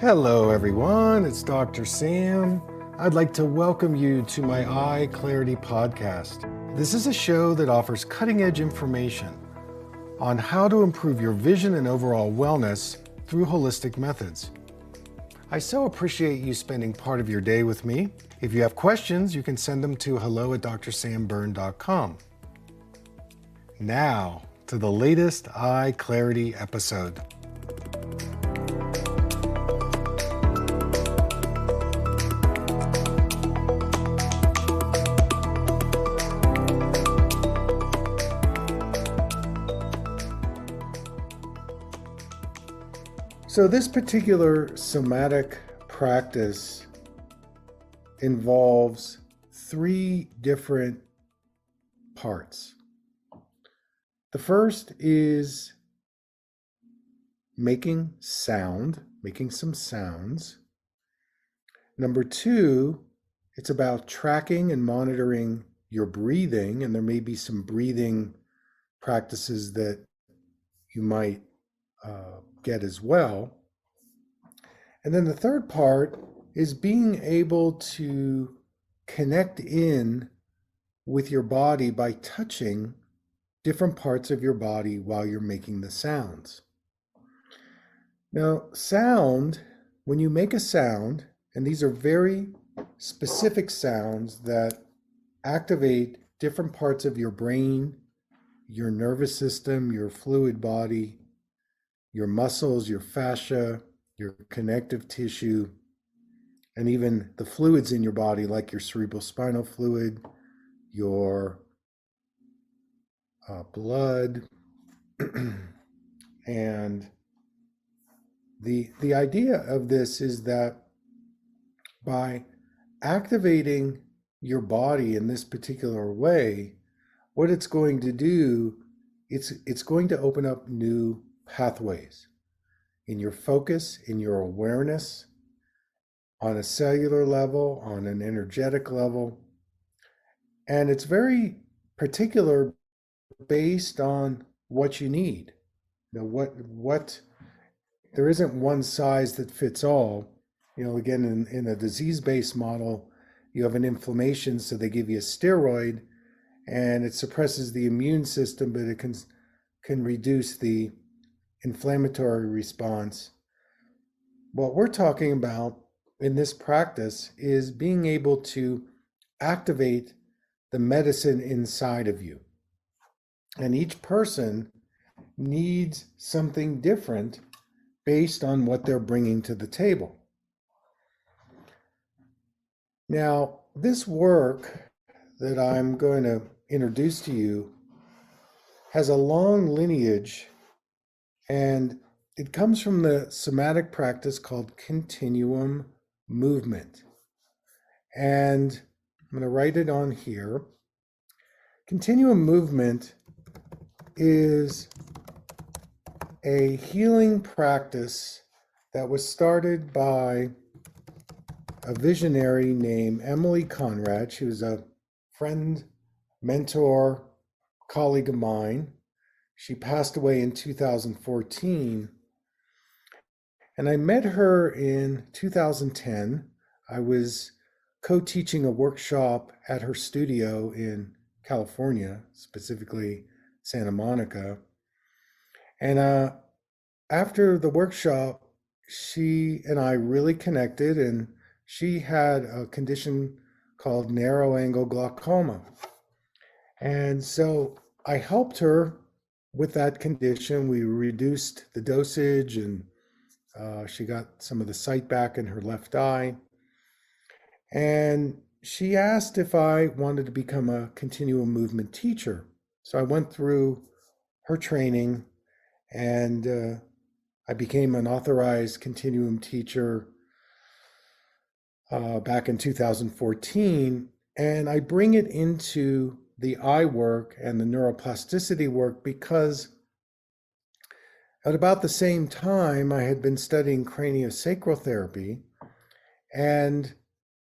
Hello everyone, it's Dr. Sam. I'd like to welcome you to my EyeClarity Podcast. This is a show that offers cutting-edge information on how to improve your vision and overall wellness through holistic methods. I so appreciate you spending part of your day with me. If you have questions, you can send them to hello@drsambyrne.com. Now, to the latest EyeClarity episode. So this particular somatic practice involves three different parts. The first is making some sounds. Number two, it's about tracking and monitoring your breathing, and there may be some breathing practices that you might get as well. And then the third part is being able to connect in with your body by touching different parts of your body while you're making the sounds. Now, sound, when you make a sound, and these are very specific sounds that activate different parts of your brain, your nervous system, your fluid body, your muscles, your fascia, your connective tissue, and even the fluids in your body like your cerebral spinal fluid, your blood. And the idea of this is that by activating your body in this particular way, what it's going to do, it's going to open up new pathways in your focus, in your awareness, on a cellular level, on an energetic level. And it's very particular based on what you need. You know, what there isn't one size that fits all. You know, again, in a disease-based model, you have an inflammation, so they give you a steroid and it suppresses the immune system, but it can reduce the inflammatory response. What we're talking about in this practice is being able to activate the medicine inside of you. And each person needs something different based on what they're bringing to the table. Now, this work that I'm going to introduce to you has a long lineage, and it comes from the somatic practice called continuum movement. And I'm going to write it on here. Continuum movement is a healing practice that was started by a visionary named Emily Conrad. She was a friend, mentor, colleague of mine. She passed away in 2014. And I met her in 2010. I was co-teaching a workshop at her studio in California, specifically Santa Monica. And after the workshop, she and I really connected, and she had a condition called narrow angle glaucoma. And so I helped her with that condition. We reduced the dosage, and she got some of the sight back in her left eye. And she asked if I wanted to become a continuum movement teacher. So I went through her training, and I became an authorized continuum teacher back in 2014. And I bring it into the eye work and the neuroplasticity work because at about the same time, I had been studying craniosacral therapy. And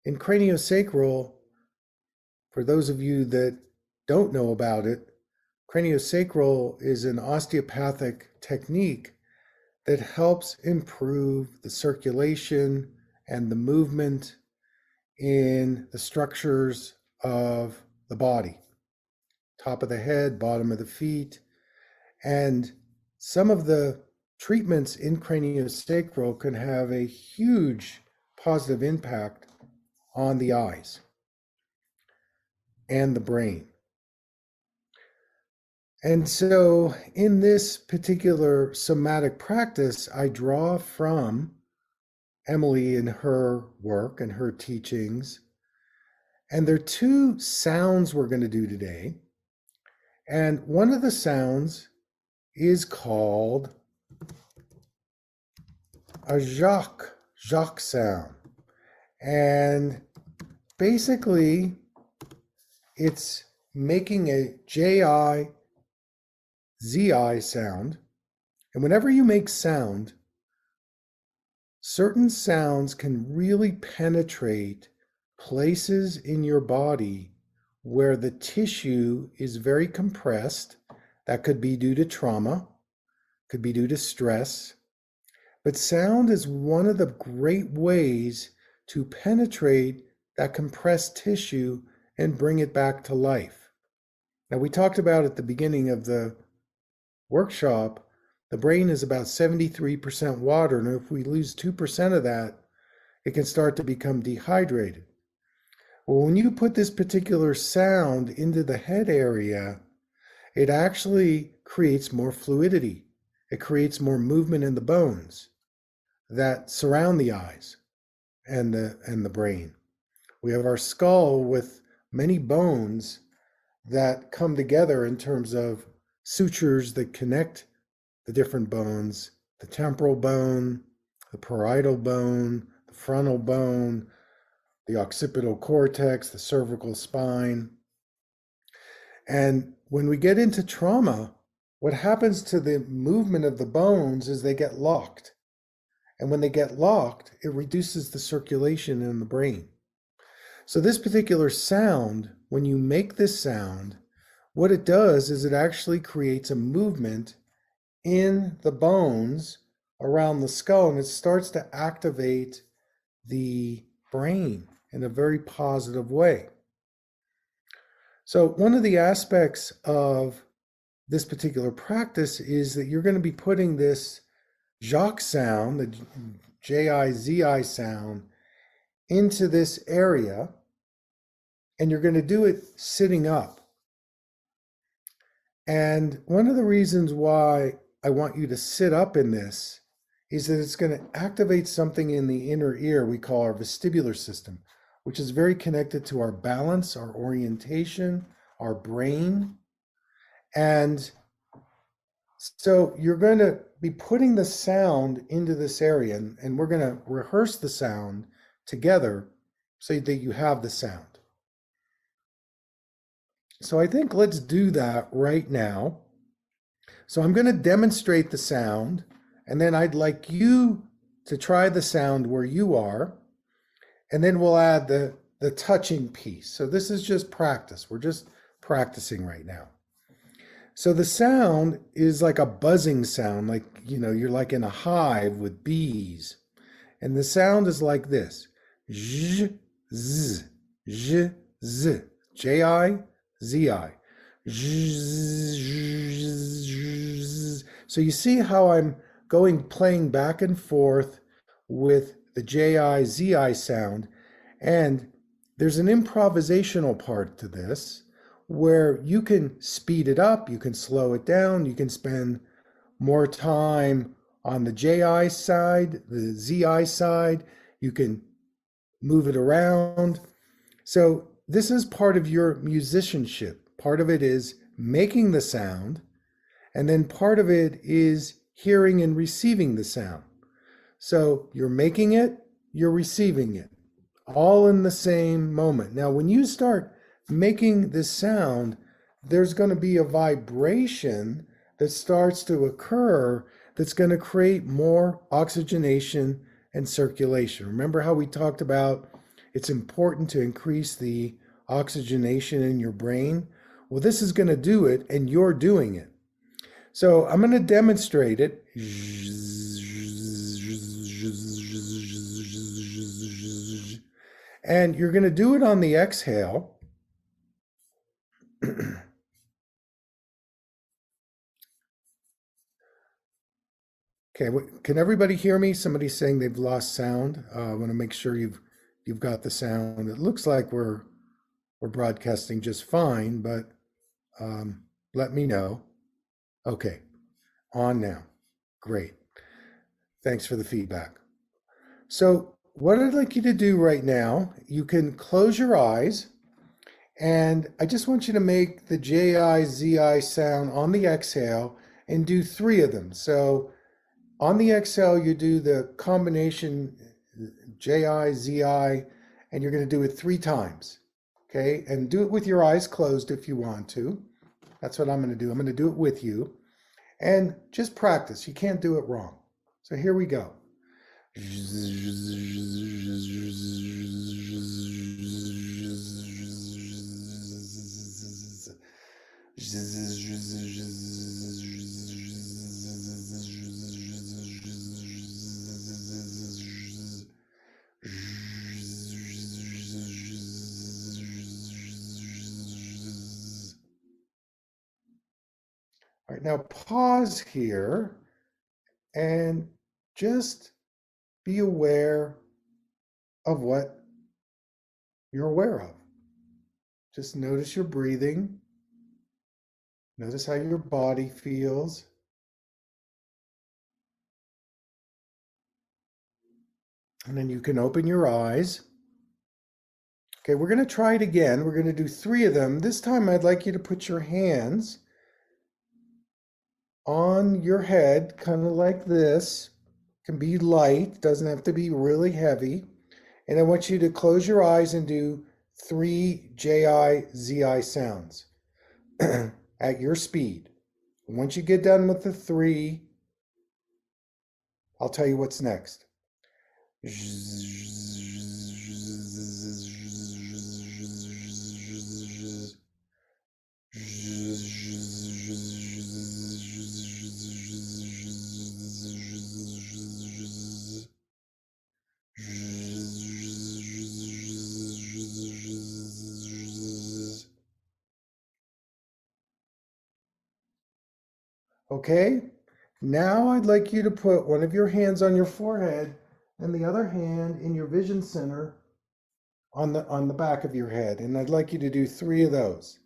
in craniosacral, for those of you that don't know about it, craniosacral is an osteopathic technique that helps improve the circulation and the movement in the structures of the body, top of the head, bottom of the feet. And some of the treatments in craniosacral can have a huge positive impact on the eyes and the brain. And so in this particular somatic practice, I draw from Emily and her work and her teachings. And there are two sounds we're going to do today. And one of the sounds is called a Jacques sound. And basically, it's making a J-I, Z-I sound. And whenever you make sound, certain sounds can really penetrate places in your body where the tissue is very compressed. That could be due to trauma, could be due to stress. But sound is one of the great ways to penetrate that compressed tissue and bring it back to life. Now, we talked about at the beginning of the workshop, the brain is about 73% water, and if we lose 2% of that, it can start to become dehydrated. Well, when you put this particular sound into the head area, it actually creates more fluidity. It creates more movement in the bones that surround the eyes and the brain. We have our skull with many bones that come together in terms of sutures that connect the different bones, the temporal bone, the parietal bone, the frontal bone, the occipital cortex, the cervical spine. And when we get into trauma, what happens to the movement of the bones is they get locked. And when they get locked, it reduces the circulation in the brain. So this particular sound, when you make this sound, what it does is it actually creates a movement in the bones around the skull, and it starts to activate the brain in a very positive way. So one of the aspects of this particular practice is that you're going to be putting this Jacques sound, the J-I-Z-I sound, into this area, and you're going to do it sitting up. And one of the reasons why I want you to sit up in this is that it's going to activate something in the inner ear we call our vestibular system, which is very connected to our balance, our orientation, our brain. And so you're going to be putting the sound into this area, and we're going to rehearse the sound together so that you have the sound. So I think let's do that right now. So I'm going to demonstrate the sound, and then I'd like you to try the sound where you are, and then we'll add the touching piece. So this is just practice. We're just practicing right now. So the sound is like a buzzing sound, like, you're like in a hive with bees. And the sound is like this. Z, z, z, z, J-I, Z-I. So you see how I'm playing back and forth with the J-I, Z-I sound. And there's an improvisational part to this where you can speed it up, you can slow it down, you can spend more time on the J-I side, the Z-I side, you can move it around. So this is part of your musicianship. Part of it is making the sound, and then part of it is hearing and receiving the sound. So you're making it, you're receiving it, all in the same moment. Now, when you start making this sound, there's going to be a vibration that starts to occur that's going to create more oxygenation and circulation. Remember how we talked about it's important to increase the oxygenation in your brain? Well, this is going to do it, and you're doing it. So I'm going to demonstrate it. And you're going to do it on the exhale. Okay, can everybody hear me? Somebody's saying they've lost sound. I want to make sure you've got the sound. It looks like we're broadcasting just fine, but let me know. Okay, on now. Great. Thanks for the feedback. So what I'd like you to do right now, you can close your eyes, and I just want you to make the J-I-Z-I sound on the exhale and do 3 of them. So on the exhale, you do the combination J-I-Z-I, and you're going to do it 3 times. Okay, and do it with your eyes closed if you want to. That's what I'm going to do. I'm going to do it with you. And just practice. You can't do it wrong. So here we go. All right, now pause here and just be aware of what you're aware of. Just notice your breathing. Notice how your body feels. And then you can open your eyes. Okay, we're going to try it again. We're going to do 3 of them. This time I'd like you to put your hands on your head, kind of like this. It can be light, doesn't have to be really heavy. And I want you to close your eyes and do 3 J-I-Z-I sounds at your speed. And once you get done with the 3, I'll tell you what's next. Okay, now I'd like you to put one of your hands on your forehead and the other hand in your vision center on the back of your head. And I'd like you to do 3 of those.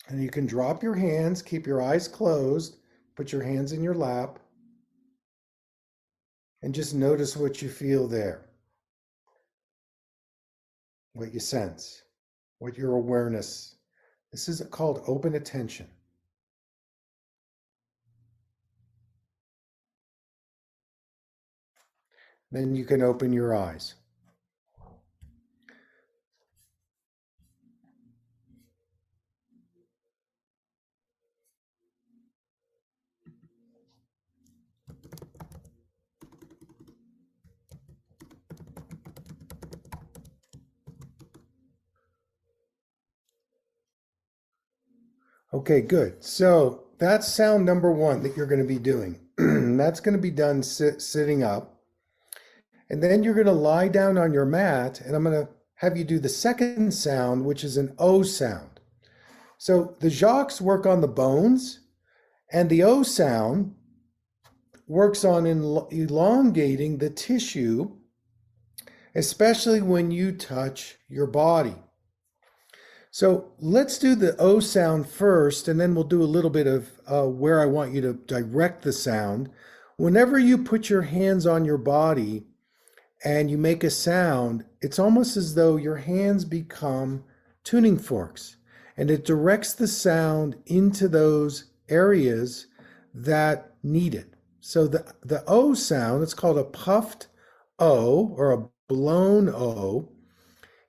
And you can drop your hands, keep your eyes closed, put your hands in your lap, and just notice what you feel there, what you sense, what your awareness. This is called open attention. Then you can open your eyes. Okay, good. So that's sound number 1 that you're going to be doing. That's going to be done sitting up. And then you're going to lie down on your mat, and I'm going to have you do the second sound, which is an O sound. So the Jacques work on the bones, and the O sound works on elongating the tissue, especially when you touch your body. So let's do the O sound first, and then we'll do a little bit of where I want you to direct the sound. Whenever you put your hands on your body and you make a sound, it's almost as though your hands become tuning forks, and it directs the sound into those areas that need it. So the O sound, it's called a puffed O or a blown O.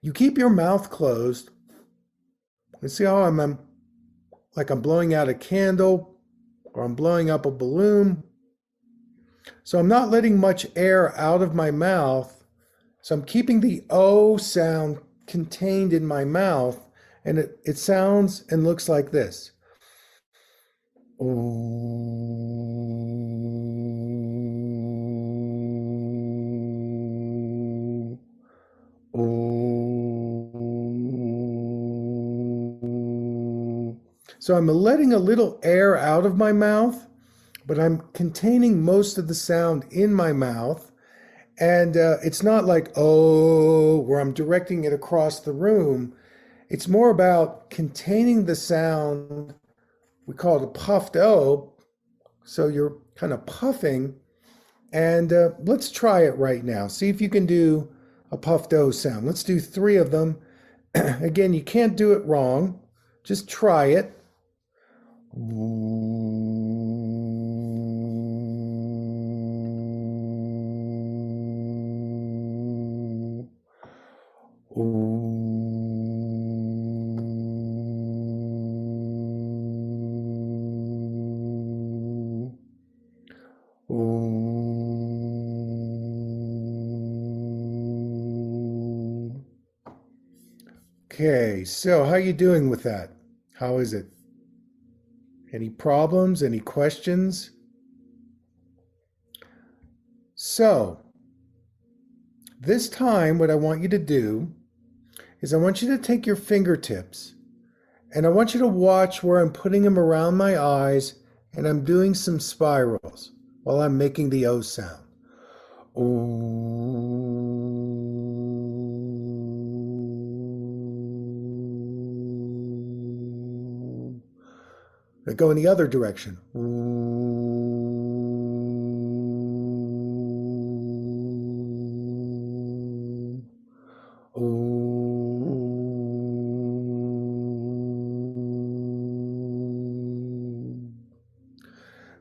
You keep your mouth closed. You see how I'm like I'm blowing out a candle or I'm blowing up a balloon. So I'm not letting much air out of my mouth. So I'm keeping the O sound contained in my mouth, and it sounds and looks like this. Oh, oh. So I'm letting a little air out of my mouth, but I'm containing most of the sound in my mouth. And it's not like, oh, where I'm directing it across the room. It's more about containing the sound. We call it a puffed O. So you're kind of puffing. And let's try it right now. See if you can do a puffed O sound. Let's do 3 of them. Again, you can't do it wrong. Just try it. Okay, so how are you doing with that? How is it? Any problems? Any questions? So, this time what I want you to do is I want you to take your fingertips and I want you to watch where I'm putting them around my eyes and I'm doing some spirals while I'm making the O sound. I go in the other direction.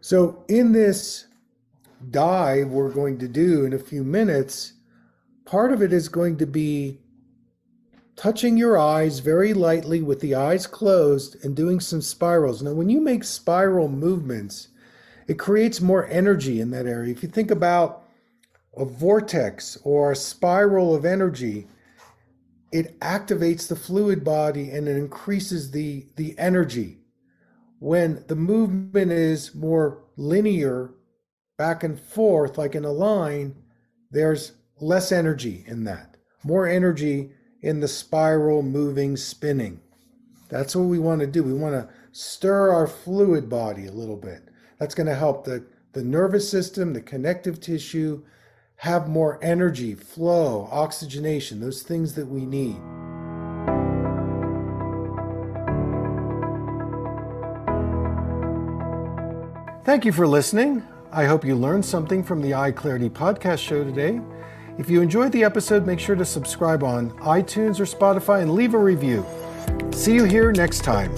So in this dive we're going to do in a few minutes, part of it is going to be touching your eyes very lightly with the eyes closed and doing some spirals. Now, when you make spiral movements, it creates more energy in that area. If you think about a vortex or a spiral of energy, it activates the fluid body and it increases the energy. When the movement is more linear, back and forth, like in a line, there's less energy in that. More energy in the spiral, moving, spinning. That's what we want to do. We want to stir our fluid body a little bit. That's going to help the nervous system, the connective tissue, have more energy, flow, oxygenation, those things that we need. Thank you for listening. I hope you learned something from the EyeClarity Podcast show today. If you enjoyed the episode, make sure to subscribe on iTunes or Spotify and leave a review. See you here next time.